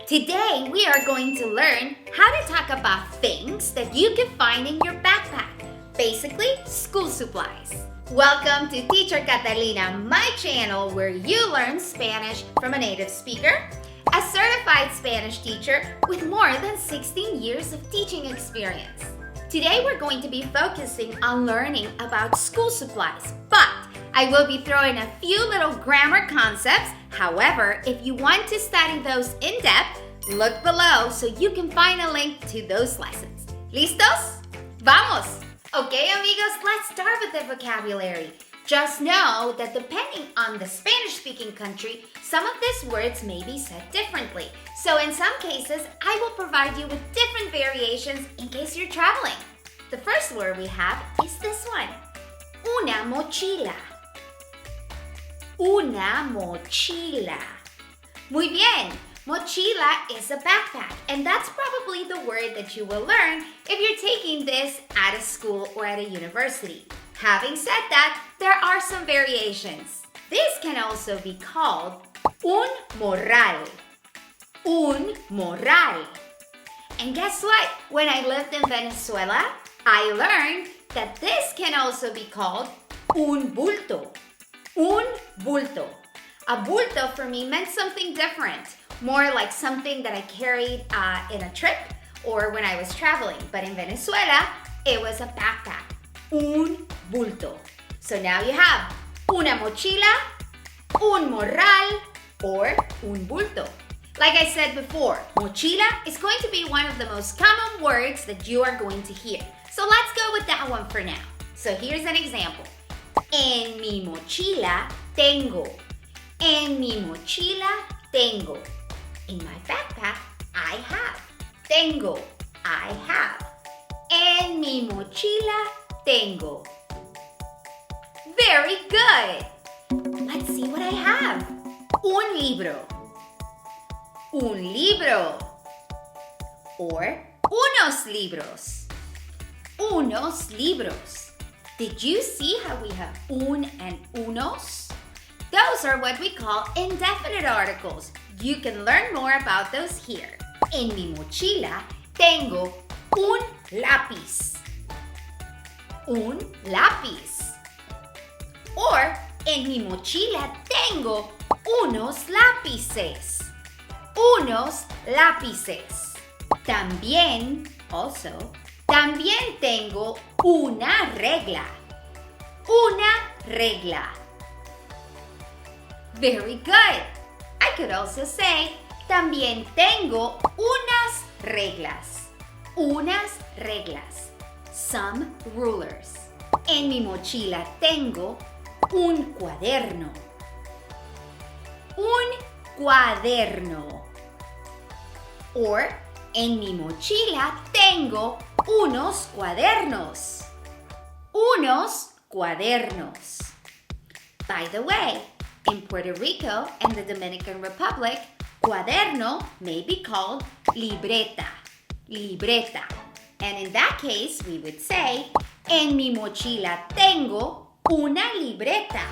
Today, we are going to learn how to talk about things that you can find in your backpack. Basically, school supplies. Welcome to Teacher Catalina, my channel where you learn Spanish from a native speaker, a certified Spanish teacher with more than 16 years of teaching experience. Today, we're going to be focusing on learning about school supplies, but I will be throwing a few little grammar concepts. However, if you want to study those in depth, look below so you can find a link to those lessons. ¿Listos? ¡Vamos! Okay, amigos, let's start with the vocabulary. Just know that depending on the Spanish-speaking country, some of these words may be said differently. So in some cases, I will provide you with different variations in case you're traveling. The first word we have is this one. Una mochila. Una mochila. Muy bien. Mochila is a backpack, and that's probably the word that you will learn if you're taking this at a school or at a university. Having said that, there are some variations. This can also be called un morral. Un morral. And guess what? When I lived in Venezuela, I learned that this can also be called un bulto. Un bulto. A bulto for me meant something different, more like something that I carried in a trip or when I was traveling. But in Venezuela, it was a backpack. Un bulto. So now you have una mochila, un morral, or un bulto. Like I said before, mochila is going to be one of the most common words that you are going to hear. So let's go with that one for now. So here's an example. En mi mochila tengo. En mi mochila tengo. In my backpack, I have. Tengo, I have. En mi mochila tengo. Very good. Let's see what I have. Un libro. Un libro. Or unos libros. Unos libros. Did you see how we have un and unos? Those are what we call indefinite articles. You can learn more about those here. En mi mochila tengo un lápiz. Un lápiz. Or, en mi mochila tengo unos lápices. Unos lápices. También tengo una regla. Una regla. Very good. I could also say, también tengo unas reglas. Unas reglas. Some rulers. En mi mochila tengo un cuaderno. Un cuaderno. Or, en mi mochila tengo unos cuadernos. Unos cuadernos. By the way, in Puerto Rico and the Dominican Republic, cuaderno may be called libreta. Libreta. And in that case, we would say, en mi mochila tengo una libreta.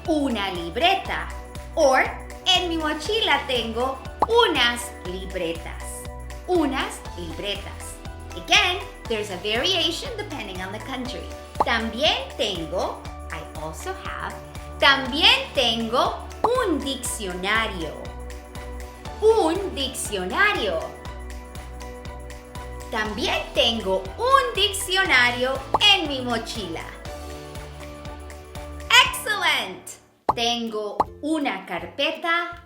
Una libreta. Or, en mi mochila tengo unas libretas. Unas libretas. Again, there's a variation depending on the country. También tengo, I also have, también tengo un diccionario. Un diccionario. También tengo un diccionario en mi mochila. Excellent. Tengo una carpeta.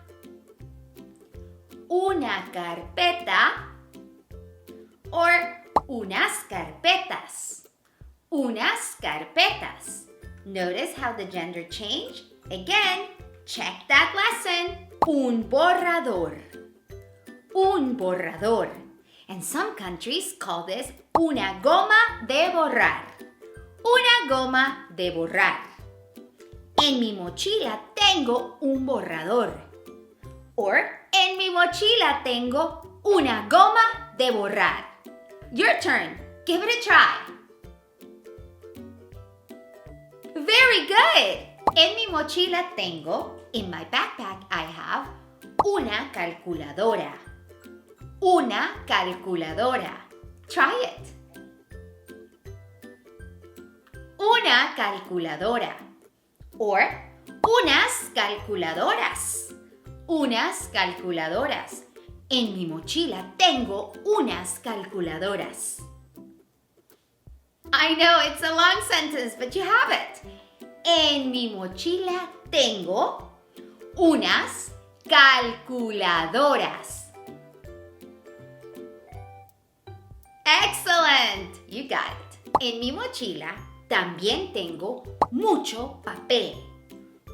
Una carpeta. Or unas carpetas. Unas carpetas. Notice how the gender changed? Again, check that lesson. Un borrador. Un borrador. And some countries call this una goma de borrar. Una goma de borrar. En mi mochila tengo un borrador. Or, en mi mochila tengo una goma de borrar. Your turn. Give it a try. Very good. En mi mochila tengo, in my backpack I have, una calculadora. una calculadora. Try it. Una calculadora. Or unas calculadoras. Unas calculadoras. En mi mochila tengo unas calculadoras. I know it's a long sentence, but you have it. En mi mochila tengo unas calculadoras. Excellent! You got it. En mi mochila también tengo mucho papel.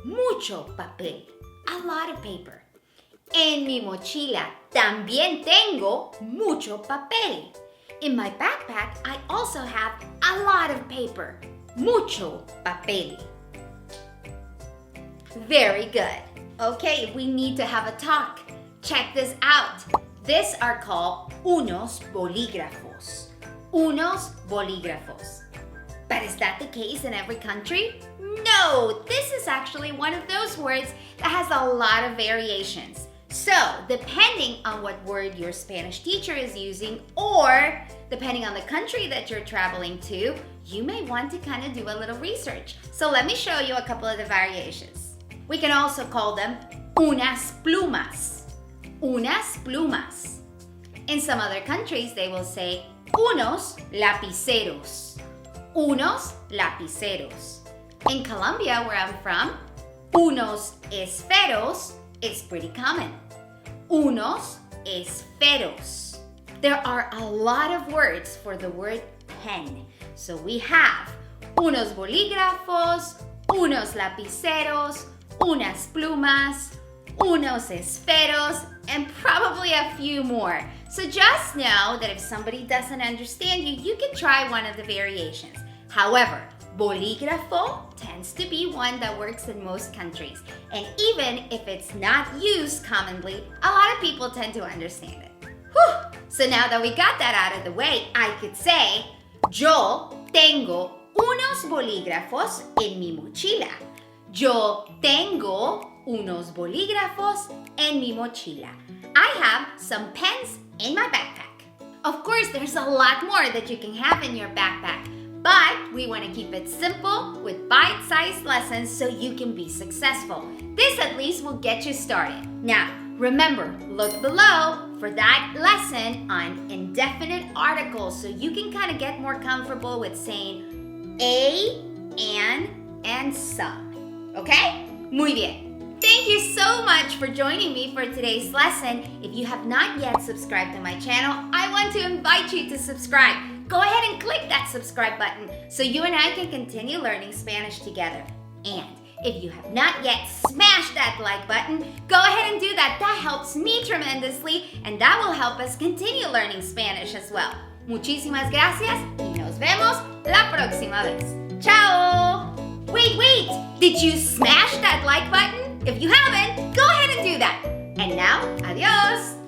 Mucho papel. A lot of paper. En mi mochila también tengo mucho papel. In my backpack, I also have a lot of paper. Mucho papel. Very good. Okay, we need to have a talk. Check this out. These are called unos bolígrafos. Unos bolígrafos. But is that the case in every country? No, this is actually one of those words that has a lot of variations. So, depending on what word your Spanish teacher is using, or depending on the country that you're traveling to, you may want to kind of do a little research. So let me show you a couple of the variations. We can also call them unas plumas. Unas plumas. In some other countries, they will say unos lapiceros. Unos lapiceros. In Colombia, where I'm from, unos esferos is pretty common. Unos esferos. There are a lot of words for the word pen. So we have unos bolígrafos, unos lapiceros, unas plumas, unos esferos, and probably a few more. So just know that if somebody doesn't understand you, you can try one of the variations. However, bolígrafo tends to be one that works in most countries. And even if it's not used commonly, a lot of people tend to understand it. Whew. So now that we got that out of the way, I could say, yo tengo unos bolígrafos en mi mochila. Yo tengo unos bolígrafos en mi mochila. I have some pens in my backpack. Of course, there's a lot more that you can have in your backpack, but we want to keep it simple with bite-sized lessons so you can be successful. This at least will get you started. Now, remember, look below for that lesson on indefinite articles so you can kind of get more comfortable with saying a, and some. Okay? Muy bien. Thank you so much for joining me for today's lesson. If you have not yet subscribed to my channel, I want to invite you to subscribe. Go ahead and click that subscribe button so you and I can continue learning Spanish together. And if you have not yet smashed that like button, go ahead and do that. That helps me tremendously and that will help us continue learning Spanish as well. Muchísimas gracias y nos vemos la próxima vez. Ciao! Wait! Did you smash that like button? If you haven't, go ahead and do that. And now, adios!